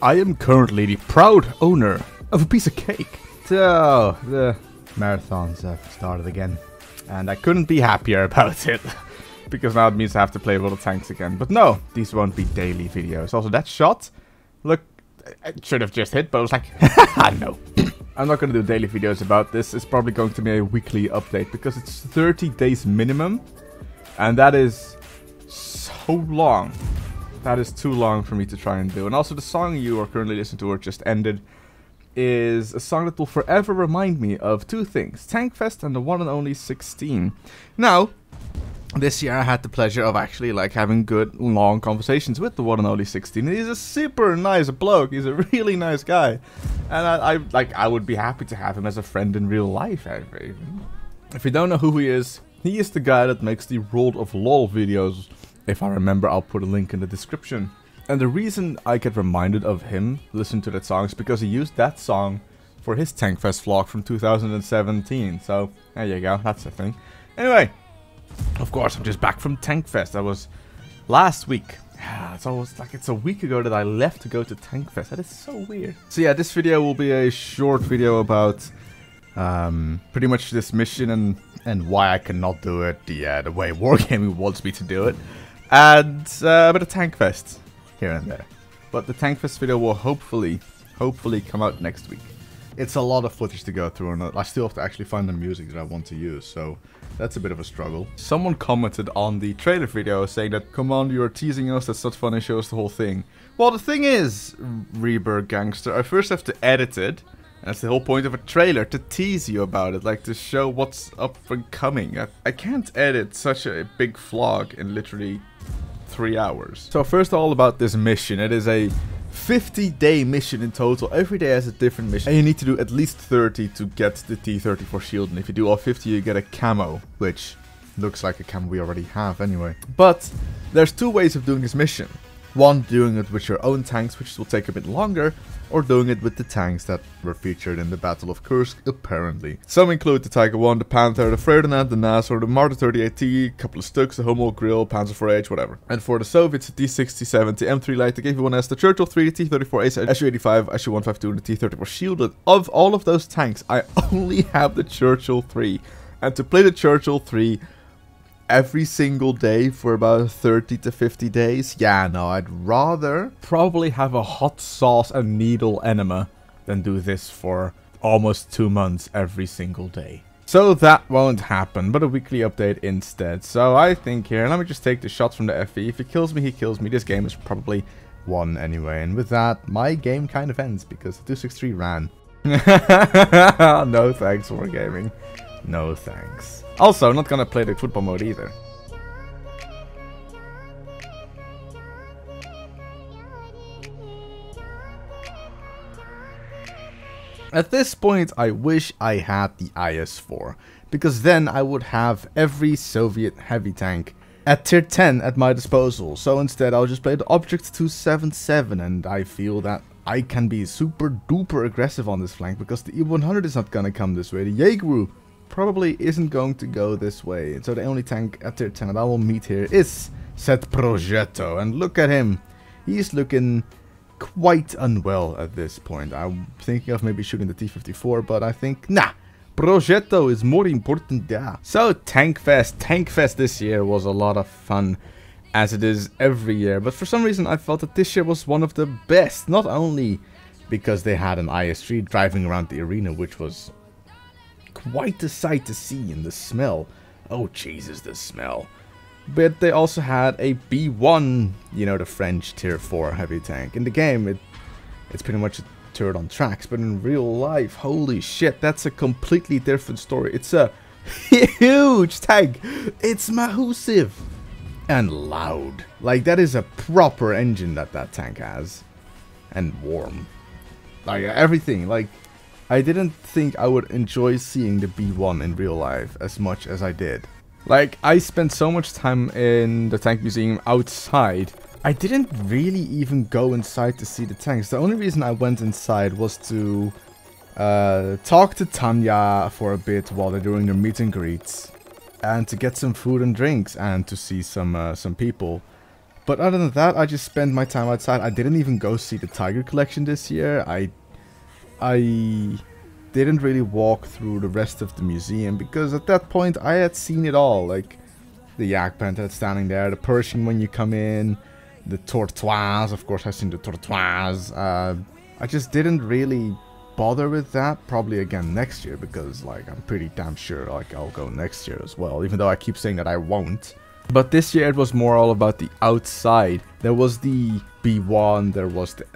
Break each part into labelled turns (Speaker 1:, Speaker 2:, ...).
Speaker 1: I am currently the proud owner of a piece of cake. So, the marathons have started again. And I couldn't be happier about it. Because now it means I have to play World of Tanks again. But no, these won't be daily videos. Also, that shot, look, it should have just hit, but I was like, no. I'm not going to do daily videos about this. It's probably going to be a weekly update because it's 30 days minimum. And that is so long. That is too long for me to try and do. And also the song you are currently listening to or just ended is a song that will forever remind me of two things. Tankfest and the one and only 16. Now, this year I had the pleasure of actually like having good long conversations with the one and only 16. He's a super nice bloke. He's a really nice guy. And I would be happy to have him as a friend in real life. If you don't know who he is the guy that makes the World of LOL videos. If I remember, I'll put a link in the description. And the reason I get reminded of him listening to that song is because he used that song for his Tankfest vlog from 2017. So, there you go, that's the thing. Anyway, of course, I'm just back from Tankfest. That was last week. It's almost like it's a week ago that I left to go to Tankfest. That is so weird. So yeah, this video will be a short video about pretty much this mission and why I cannot do it the way Wargaming wants me to do it. And a bit of Tankfest here and there. But the Tankfest video will hopefully come out next week. It's a lot of footage to go through, and I still have to actually find the music that I want to use, so that's a bit of a struggle. Someone commented on the trailer video saying that, come on, you're teasing us, that's not funny, show us the whole thing. Well, the thing is, Rebirth Gangster, I first have to edit it. And that's the whole point of a trailer, to tease you about it, like to show what's up and coming. I can't edit such a big vlog in literally 3 hours. So first all about this mission. It is a 50-day mission in total. Every day has a different mission. And you need to do at least 30 to get the T-34 shield. And if you do all 50, you get a camo, which looks like a camo we already have anyway. But there's two ways of doing this mission. One, doing it with your own tanks, which will take a bit longer, or doing it with the tanks that were featured in the Battle of Kursk, apparently. Some include the Tiger 1, the Panther, the Ferdinand, the Nasser, the Marder 38T, a couple of Stuks, the Hummel, Grill, Panzer 4H, whatever. And for the Soviets, the T-67, the M3 Light, the KV-1S, the Churchill 3, the T-34 Ace, Su-85, Su-152, and the T-34 Shielded. Of all of those tanks, I only have the Churchill 3. And to play the Churchill 3 every single day for about 30 to 50 days? Yeah, no, I'd rather probably have a hot sauce and needle enema than do this for almost 2 months every single day. So that won't happen, but a weekly update instead. So I think here, let me just take the shots from the FE. If he kills me, he kills me. This game is probably won anyway. And with that, my game kind of ends because the 263 ran. No thanks, Wargaming. No thanks. Also, I'm not gonna play the football mode either. At this point, I wish I had the IS-4, because then I would have every Soviet heavy tank at tier 10 at my disposal. So instead, I'll just play the Object 277, and I feel that I can be super duper aggressive on this flank, because the E-100 is not gonna come this way. The Jaeger probably isn't going to go this way. So the only tank at tier 10 that I will meet here is Set Progetto. And look at him. He's looking quite unwell at this point. I'm thinking of maybe shooting the T-34, but I think, nah, Progetto is more important there. So Tankfest this year was a lot of fun, as it is every year. But for some reason I felt that this year was one of the best. Not only because they had an IS-3 driving around the arena, which was quite a sight to see, and the smell. Oh Jesus, the smell. But they also had a B1, you know, the French tier 4 heavy tank. In the game, it's pretty much a turret on tracks, but in real life, holy shit, that's a completely different story. It's a huge tank. It's massive and loud. Like, that is a proper engine that tank has. And warm. Like, everything. Like, I didn't think I would enjoy seeing the B1 in real life as much as I did. Like, I spent so much time in the tank museum outside. I didn't really even go inside to see the tanks. The only reason I went inside was to talk to Tanya for a bit while they're doing their meet and greets. And to get some food and drinks and to see some people. But other than that, I just spent my time outside. I didn't even go see the Tiger collection this year. I didn't really walk through the rest of the museum because at that point I had seen it all. Like the yak panther that's standing there, the Persian when you come in, the tortoise. Of course, I've seen the tortoise. I just didn't really bother with that. Probably again next year because like I'm pretty damn sure like I'll go next year as well. Even though I keep saying that I won't. But this year it was more all about the outside. There was the B1,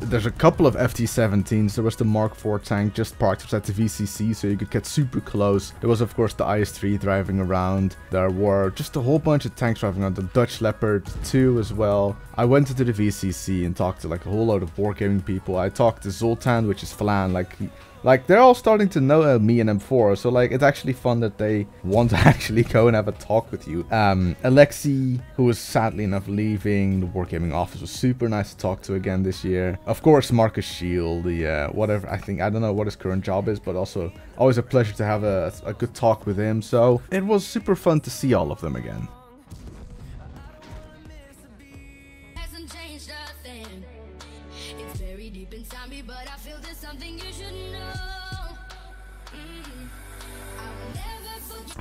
Speaker 1: there's a couple of FT-17s, there was the Mark IV tank just parked outside the VCC so you could get super close. There was of course the IS-3 driving around. There were just a whole bunch of tanks driving around, the Dutch Leopard 2 as well. I went into the VCC and talked to like a whole load of Wargaming people. I talked to Zoltan, which is Falan, like they're all starting to know me and M4, so like it's actually fun that they want to actually go and have a talk with you. Alexei, who was sadly enough leaving the Wargaming office, was super nice to talk to again this year. Of course, Marcus Shield, the whatever, I don't know what his current job is, but also always a pleasure to have a good talk with him. So it was super fun to see all of them again.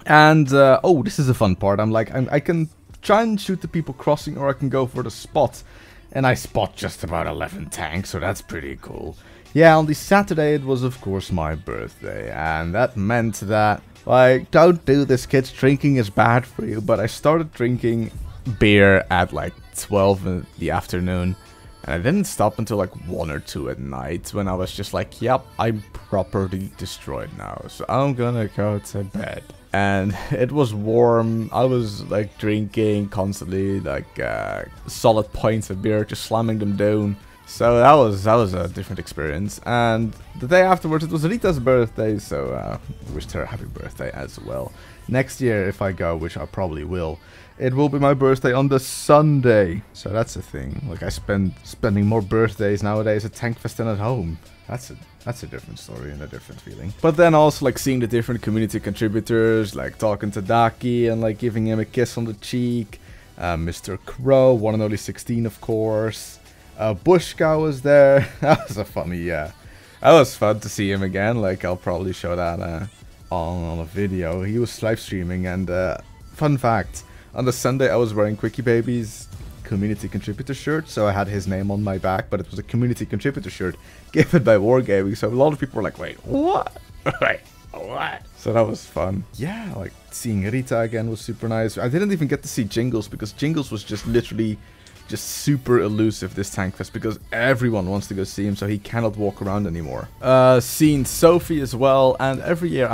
Speaker 1: And, oh, this is a fun part. I can try and shoot the people crossing, or I can go for the spot. And I spot just about 11 tanks, so that's pretty cool. Yeah, on the Saturday, it was, of course, my birthday. And that meant that, like, don't do this, kids. Drinking is bad for you. But I started drinking beer at, like, 12 in the afternoon. And I didn't stop until, like, 1 or 2 at night. When I was just like, yep, I'm properly destroyed now. So I'm gonna go to bed. And it was warm. I was like drinking constantly, like solid pints of beer, just slamming them down. So that was a different experience. And the day afterwards, it was Rita's birthday, so I wished her a happy birthday as well. Next year, if I go, which I probably will, it will be my birthday on the Sunday. So that's the thing. Like I spending more birthdays nowadays at Tankfest than at home. That's a different story and a different feeling. But then also like seeing the different community contributors, like talking to Daki and like giving him a kiss on the cheek. Mr. Crow, one and only 16 of course. Bushka was there. That was a funny, that was fun to see him again. Like I'll probably show that on a video. He was live streaming, and fun fact, on the Sunday I was wearing Quickie Baby's community contributor shirt, so I had his name on my back, but it was a community contributor shirt given by Wargaming, so a lot of people were like, wait, what? Wait, what? So that was fun. Yeah, like seeing Rita again was super nice. I didn't even get to see Jingles because Jingles was just literally just super elusive this Tankfest because everyone wants to go see him, so he cannot walk around anymore. Seen Sophie as well, and every year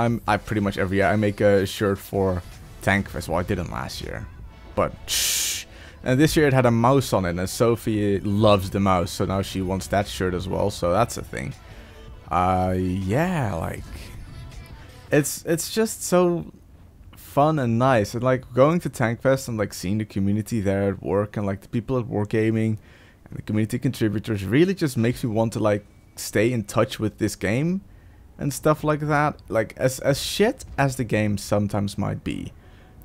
Speaker 1: pretty much every year I make a shirt for Tankfest. Well, I didn't last year, but shh. And this year it had a mouse on it, and Sophie loves the mouse, so now she wants that shirt as well, so that's a thing. Yeah, like, it's just so fun and nice, and like going to Tankfest and like seeing the community there at work, and like the people at Wargaming and the community contributors really just makes me want to like stay in touch with this game and stuff like that. Like as shit as the game sometimes might be,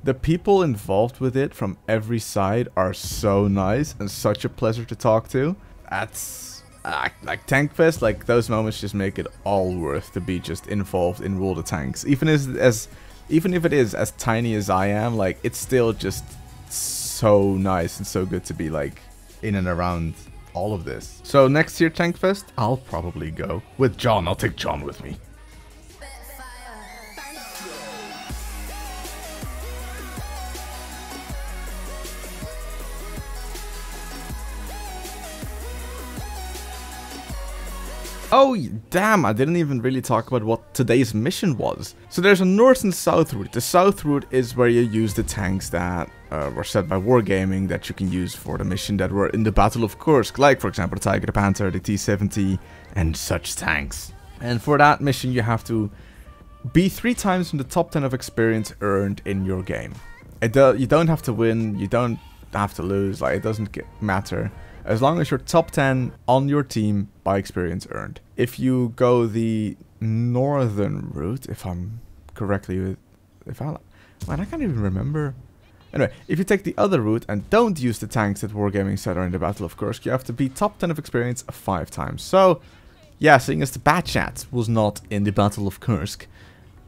Speaker 1: the people involved with it from every side are so nice and such a pleasure to talk to. That's like Tankfest, like those moments just make it all worth to be just involved in World of Tanks. Even if it is as tiny as I am, like it's still just so nice and so good to be like in and around all of this. So next year Tankfest, I'll probably go with John. I'll take John with me. Oh, damn, I didn't even really talk about what today's mission was. So there's a north and south route. The south route is where you use the tanks that were set by Wargaming that you can use for the mission that were in the Battle of Kursk. Like, for example, the Tiger, the Panther, the T-70, and such tanks. And for that mission, you have to be 3 times in the top 10 of experience earned in your game. You don't have to win, you don't have to lose, like, it doesn't matter. As long as you're top 10 on your team by experience earned. If you go the northern route, if I'm correctly... Man, I can't even remember Anyway, if you take the other route and don't use the tanks that Wargaming said are in the Battle of Kursk, you have to be top 10 of experience 5 times. So, yeah, seeing as the Bat Chat was not in the Battle of Kursk,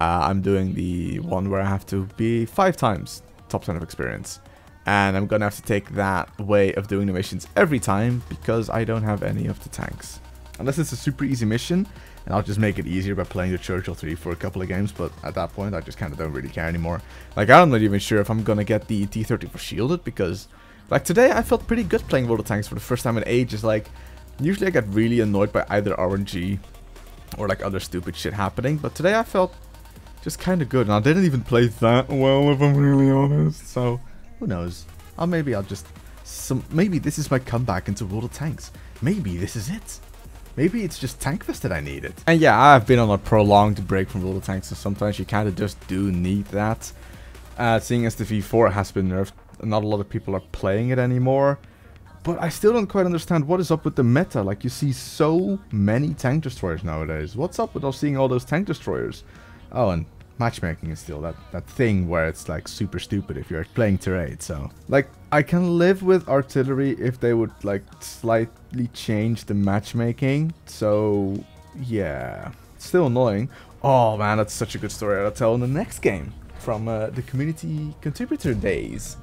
Speaker 1: I'm doing the one where I have to be 5 times top 10 of experience. And I'm gonna have to take that way of doing the missions every time, because I don't have any of the tanks. Unless it's a super easy mission, and I'll just make it easier by playing the Churchill 3 for a couple of games, but at that point I just kind of don't really care anymore. Like, I'm not even sure if I'm gonna get the T-34 shielded, because, like, today I felt pretty good playing World of Tanks for the first time in ages. Like, usually I get really annoyed by either RNG or, like, other stupid shit happening, but today I felt just kind of good, and I didn't even play that well, if I'm really honest, so who knows. Maybe this is my comeback into World of Tanks. Maybe this is it. Maybe it's just Tankfest that I needed. And yeah, I've been on a prolonged break from World of Tanks, so sometimes you kind of just do need that. Seeing as the V4 has been nerfed, not a lot of people are playing it anymore. But I still don't quite understand what is up with the meta. Like, you see so many tank destroyers nowadays. What's up with us seeing all those tank destroyers? Oh, and matchmaking is still that thing where it's like super stupid if you're playing Terrain. So, like, I can live with artillery if they would like slightly change the matchmaking. So yeah, it's still annoying. Oh man, that's such a good story I'll tell in the next game from the community contributor days.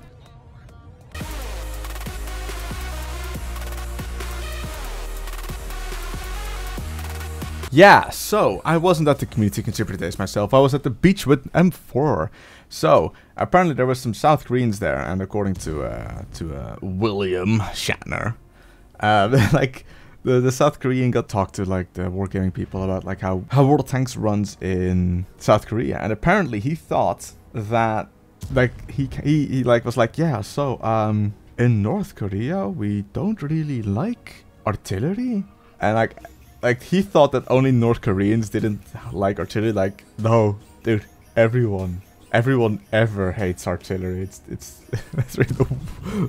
Speaker 1: Yeah, so I wasn't at the community contributor days myself. I was at the beach with M4. So apparently there were some South Koreans there, and according to William Shatner, like the South Korean got talked to like the Wargaming people about like how World of Tanks runs in South Korea, and apparently he thought that like he like was like, yeah, so in North Korea we don't really like artillery, and like he thought that only North Koreans didn't like artillery. Like, no, dude, everyone ever hates artillery. It's really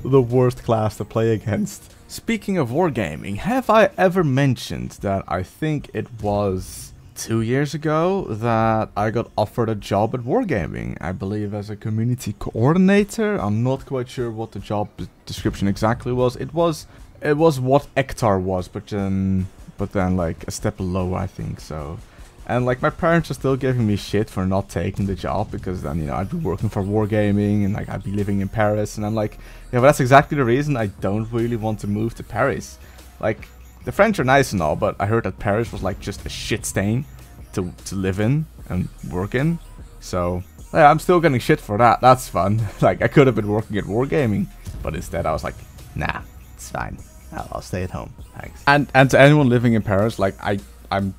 Speaker 1: the worst class to play against. Speaking of Wargaming, have I ever mentioned that I think it was 2 years ago that I got offered a job at Wargaming? I believe as a community coordinator. I'm not quite sure what the job description exactly was. It was what Ektar was, but then like a step below, I think so. And like my parents are still giving me shit for not taking the job, because then, you know, I'd be working for Wargaming and like I'd be living in Paris, and I'm like, yeah, but that's exactly the reason I don't really want to move to Paris. Like, the French are nice and all, but I heard that Paris was like just a shit stain to live in and work in. So yeah, I'm still getting shit for that. That's fun. Like, I could have been working at Wargaming, but instead I was like, nah, it's fine. I'll stay at home, thanks. And to anyone living in Paris, like, I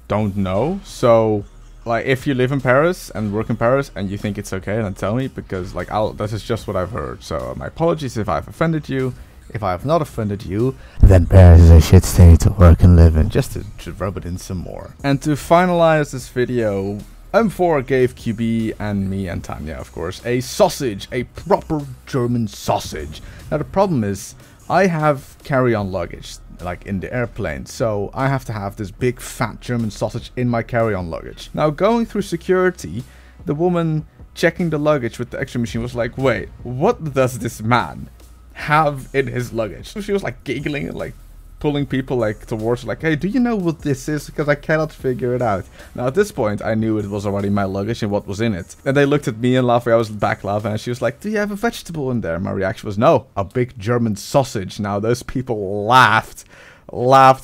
Speaker 1: don't know. So, like, if you live in Paris and work in Paris and you think it's okay, then tell me, because, like, this is just what I've heard. So, my apologies if I've offended you. If I have not offended you, then Paris is a shit state to work and live in, just to rub it in some more. And to finalize this video, M4 gave QB and me and Tanya, of course, a sausage, a proper German sausage. Now, the problem is, I have carry-on luggage, like in the airplane, so I have to have this big fat German sausage in my carry-on luggage. Now, going through security, the woman checking the luggage with the X-ray machine was like, wait, what does this man have in his luggage? So she was like giggling and like pulling people like towards her, like, hey, do you know what this is? Because I cannot figure it out. Now at this point I knew it was already my luggage and what was in it. And they looked at me and laughed. I was back laughing, and she was like, do you have a vegetable in there? My reaction was, no, a big German sausage. Now those people laughed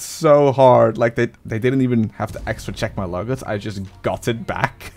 Speaker 1: so hard, like they didn't even have to extra check my luggage. I just got it back.